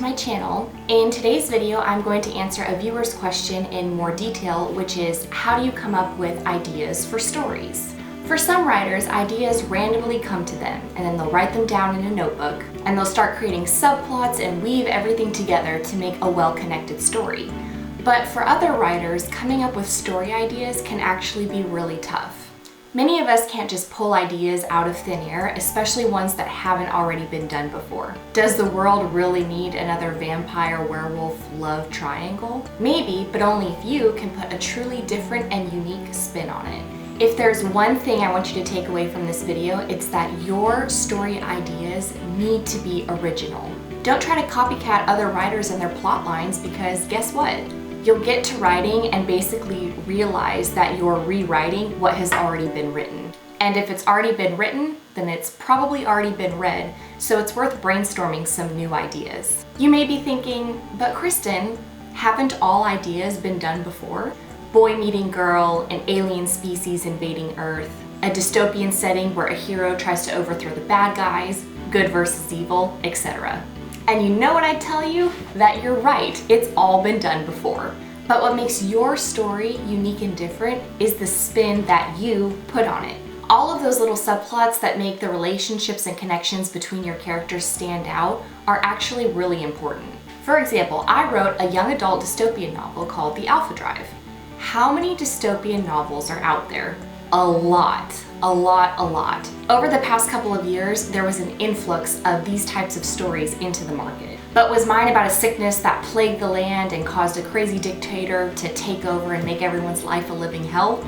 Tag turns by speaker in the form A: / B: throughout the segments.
A: my channel. In today's video, I'm going to answer a viewer's question in more detail, which is how do you come up with ideas for stories? For some writers, ideas randomly come to them, and then they'll write them down in a notebook, and they'll start creating subplots and weave everything together to make a well-connected story. But for other writers, coming up with story ideas can actually be really tough. Many of us can't just pull ideas out of thin air, especially ones that haven't already been done before. Does the world really need another vampire werewolf love triangle? Maybe, but only if you can put a truly different and unique spin on it. If there's one thing I want you to take away from this video, it's that your story ideas need to be original. Don't try to copycat other writers and their plot lines, because guess what? You'll get to writing and basically realize that you're rewriting what has already been written. And if it's already been written, then it's probably already been read, so it's worth brainstorming some new ideas. You may be thinking, but Kristen, haven't all ideas been done before? Boy meeting girl, an alien species invading Earth, a dystopian setting where a hero tries to overthrow the bad guys, good versus evil, etc. And you know what I tell you? That you're right, it's all been done before. But what makes your story unique and different is the spin that you put on it. All of those little subplots that make the relationships and connections between your characters stand out are actually really important. For example, I wrote a young adult dystopian novel called The Alpha Drive. How many dystopian novels are out there? A lot. Over the past couple of years, there was an influx of these types of stories into the market. But was mine about a sickness that plagued the land and caused a crazy dictator to take over and make everyone's life a living hell?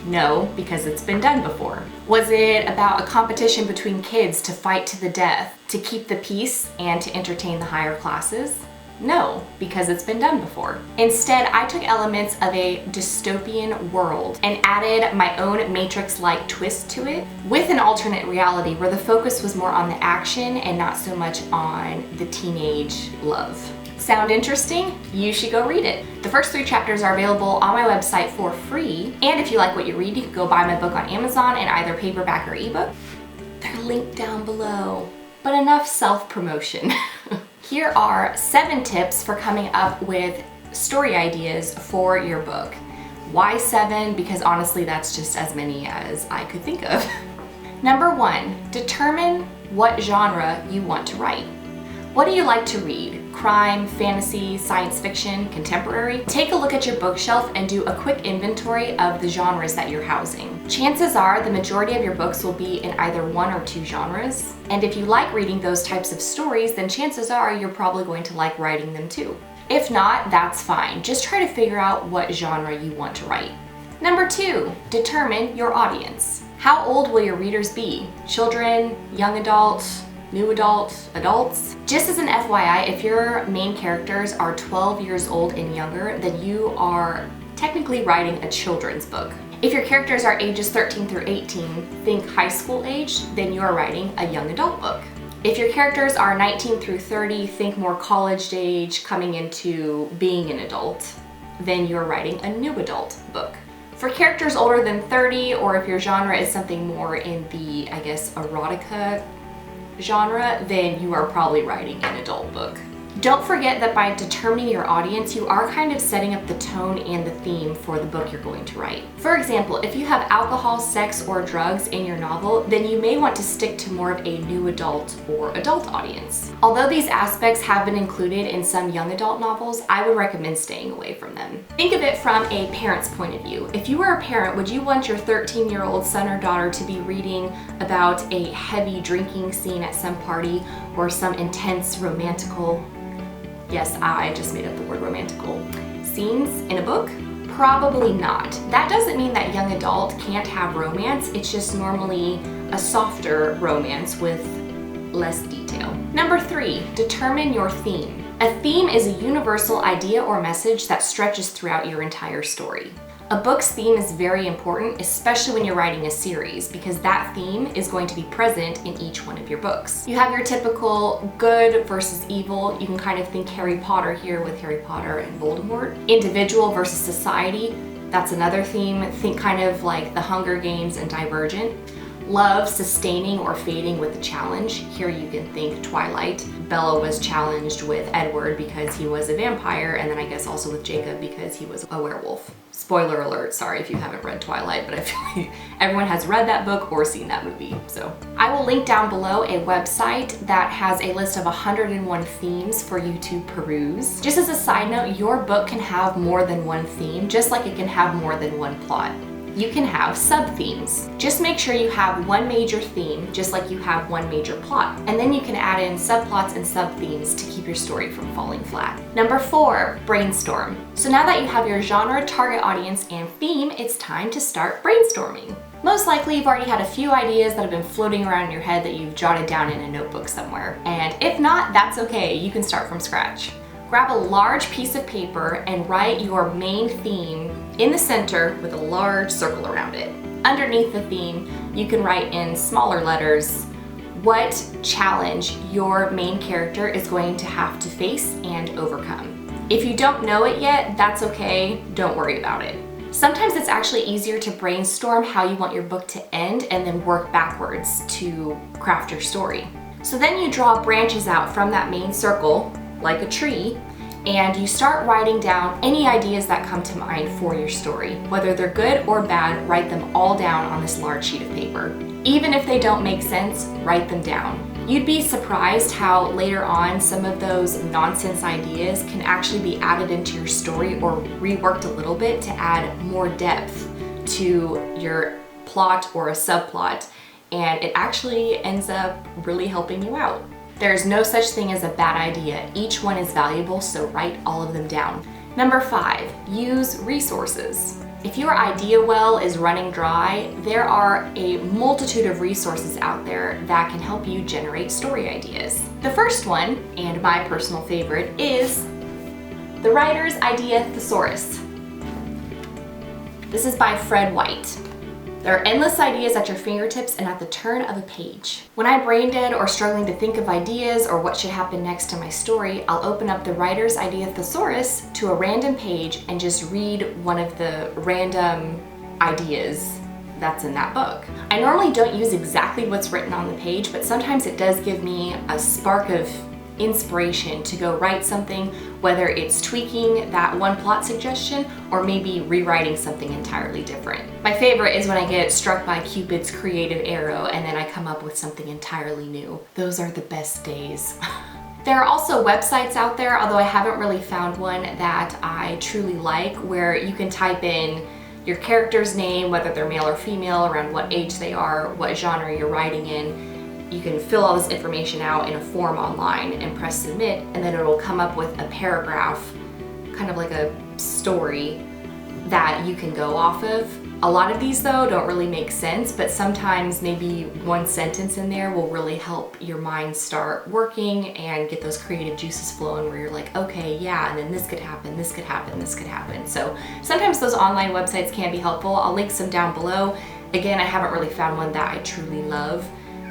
A: No, because it's been done before. Was it about a competition between kids to fight to the death, to keep the peace and to entertain the higher classes? No, because it's been done before. Instead, I took elements of a dystopian world and added my own Matrix-like twist to it with an alternate reality where the focus was more on the action and not so much on the teenage love. Sound interesting? You should go read it. The first 3 chapters are available on my website for free, and if you like what you read, you can go buy my book on Amazon in either paperback or ebook. They're linked down below. But enough self-promotion. Here are 7 tips for coming up with story ideas for your book. Why 7? Because honestly, that's just as many as I could think of. Number 1, determine what genre you want to write. What do you like to read? Crime, fantasy, science fiction, contemporary? Take a look at your bookshelf and do a quick inventory of the genres that you're housing. Chances are the majority of your books will be in either 1 or 2 genres. And if you like reading those types of stories, then chances are you're probably going to like writing them too. If not, that's fine. Just try to figure out what genre you want to write. Number 2, determine your audience. How old will your readers be? Children, young adults, new adults, adults? Just as an FYI, if your main characters are 12 years old and younger, then you are technically writing a children's book. If your characters are ages 13 through 18, think high school age, then you are writing a young adult book. If your characters are 19 through 30, think more college age, coming into being an adult, then you're writing a new adult book. For characters older than 30, or if your genre is something more in the, I guess, erotica genre, then you are probably writing an adult book. Don't forget that by determining your audience, you are kind of setting up the tone and the theme for the book you're going to write. For example, if you have alcohol, sex, or drugs in your novel, then you may want to stick to more of a new adult or adult audience. Although these aspects have been included in some young adult novels, I would recommend staying away from them. Think of it from a parent's point of view. If you were a parent, would you want your 13-year-old son or daughter to be reading about a heavy drinking scene at some party or some intense romantical, yes, I just made up the word romantical, scenes in a book? Probably not. That doesn't mean that young adult can't have romance, it's just normally a softer romance with less detail. Number 3, determine your theme. A theme is a universal idea or message that stretches throughout your entire story. A book's theme is very important, especially when you're writing a series, because that theme is going to be present in each one of your books. You have your typical good versus evil. You can kind of think Harry Potter here with Harry Potter and Voldemort. Individual versus society, that's another theme. Think kind of like The Hunger Games and Divergent. love sustaining or fading with a challenge. Here you can think Twilight. Bella was challenged with Edward because he was a vampire, and then I guess also with Jacob because he was a werewolf. Spoiler alert, sorry if you haven't read Twilight, but I feel like everyone has read that book or seen that movie, so. I will link down below a website that has a list of 101 themes for you to peruse. Just as a side note, your book can have more than one theme, just like it can have more than one plot. You can have sub-themes. Just make sure you have one major theme, just like you have one major plot. And then you can add in subplots and sub-themes to keep your story from falling flat. Number 4, brainstorm. So now that you have your genre, target audience, and theme, it's time to start brainstorming. Most likely you've already had a few ideas that have been floating around in your head that you've jotted down in a notebook somewhere. And if not, that's okay, you can start from scratch. Grab a large piece of paper and write your main theme in the center with a large circle around it. Underneath the theme, you can write in smaller letters what challenge your main character is going to have to face and overcome. If you don't know it yet, that's okay, don't worry about it. Sometimes it's actually easier to brainstorm how you want your book to end and then work backwards to craft your story. So then you draw branches out from that main circle, like a tree, and you start writing down any ideas that come to mind for your story. Whether they're good or bad, write them all down on this large sheet of paper. Even if they don't make sense, write them down. You'd be surprised how later on some of those nonsense ideas can actually be added into your story or reworked a little bit to add more depth to your plot or a subplot, and it actually ends up really helping you out. There's no such thing as a bad idea. Each one is valuable, so write all of them down. Number 5, use resources. If your idea well is running dry, there are a multitude of resources out there that can help you generate story ideas. The first one, and my personal favorite, is the Writer's Idea Thesaurus. This is by Fred White. There are endless ideas at your fingertips and at the turn of a page. When I'm brain dead or struggling to think of ideas or what should happen next to my story, I'll open up the Writer's Idea Thesaurus to a random page and just read one of the random ideas that's in that book. I normally don't use exactly what's written on the page, but sometimes it does give me a spark of inspiration to go write something, whether it's tweaking that one plot suggestion or maybe rewriting something entirely different. My favorite is when I get struck by Cupid's creative arrow and then I come up with something entirely new. Those are the best days. There are also websites out there, although I haven't really found one that I truly like, where you can type in your character's name, whether they're male or female, around what age they are, what genre you're writing in. You can fill all this information out in a form online and press submit, and then it'll come up with a paragraph, kind of like a story that you can go off of. A lot of these though don't really make sense, but sometimes maybe one sentence in there will really help your mind start working and get those creative juices flowing where you're like, okay, yeah, and then this could happen, this could happen, this could happen. So sometimes those online websites can be helpful. I'll link some down below. Again, I haven't really found one that I truly love,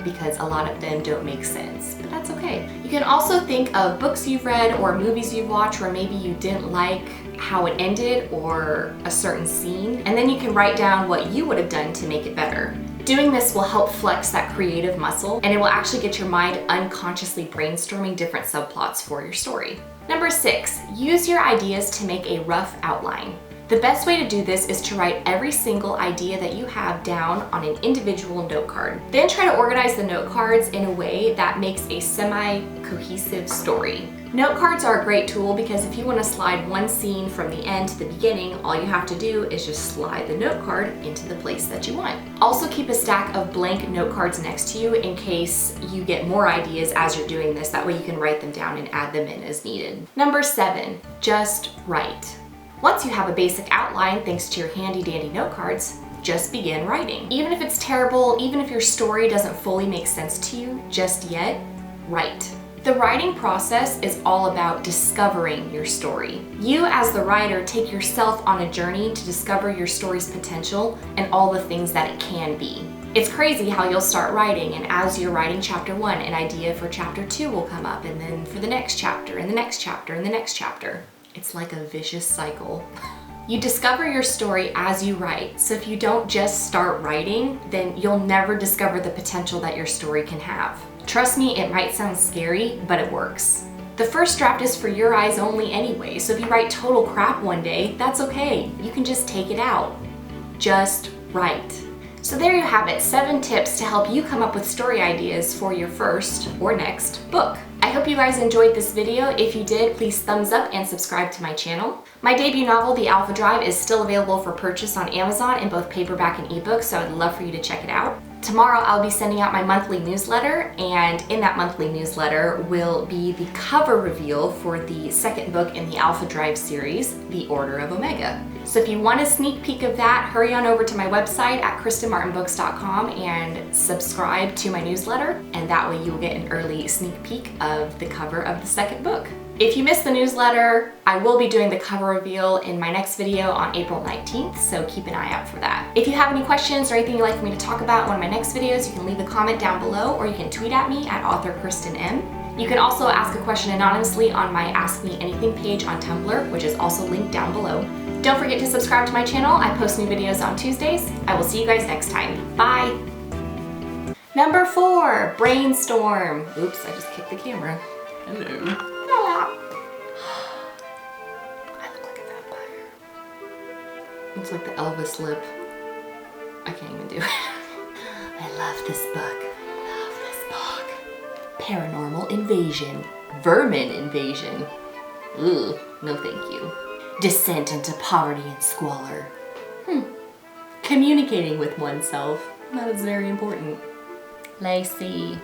A: because a lot of them don't make sense, but that's okay. You can also think of books you've read or movies you've watched where maybe you didn't like how it ended or a certain scene, and then you can write down what you would have done to make it better. Doing this will help flex that creative muscle, and it will actually get your mind unconsciously brainstorming different subplots for your story. Number 6, use your ideas to make a rough outline. The best way to do this is to write every single idea that you have down on an individual note card. Then try to organize the note cards in a way that makes a semi-cohesive story. Note cards are a great tool because if you want to slide one scene from the end to the beginning, all you have to do is just slide the note card into the place that you want. Also keep a stack of blank note cards next to you in case you get more ideas as you're doing this. That way you can write them down and add them in as needed. Number 7, just write. Once you have a basic outline, thanks to your handy dandy note cards, just begin writing. Even if it's terrible, even if your story doesn't fully make sense to you just yet, write. The writing process is all about discovering your story. You as the writer take yourself on a journey to discover your story's potential and all the things that it can be. It's crazy how you'll start writing, and as you're writing chapter 1, an idea for chapter 2 will come up, and then for the next chapter, and the next chapter, and the next chapter. It's like a vicious cycle. You discover your story as you write, so if you don't just start writing, then you'll never discover the potential that your story can have. Trust me, it might sound scary, but it works. The first draft is for your eyes only anyway, so if you write total crap one day, that's okay. You can just take it out. Just write. So there you have it, 7 tips to help you come up with story ideas for your first or next book. I hope you guys enjoyed this video. If you did, please thumbs up and subscribe to my channel. My debut novel, The Alpha Drive, is still available for purchase on Amazon in both paperback and ebook, so I'd love for you to check it out. Tomorrow I'll be sending out my monthly newsletter, and in that monthly newsletter will be the cover reveal for the second book in the Alpha Drive series, The Order of Omega. So if you want a sneak peek of that, hurry on over to my website at kristenmartinbooks.com and subscribe to my newsletter, and that way you'll get an early sneak peek of the cover of the second book. If you missed the newsletter, I will be doing the cover reveal in my next video on April 19th, so keep an eye out for that. If you have any questions or anything you'd like for me to talk about in one of my next videos, you can leave a comment down below, or you can tweet at me at author Kristen M. You can also ask a question anonymously on my Ask Me Anything page on Tumblr, which is also linked down below. Don't forget to subscribe to my channel. I post new videos on Tuesdays. I will see you guys next time. Bye! Number 4, brainstorm. Oops, I just kicked the camera. Hello. I look like a vampire. Looks like the Elvis lip. I can't even do it. I love this book. Paranormal invasion. Vermin invasion. Ugh, no thank you. Descent into poverty and squalor. Communicating with oneself. That is very important. Lacey.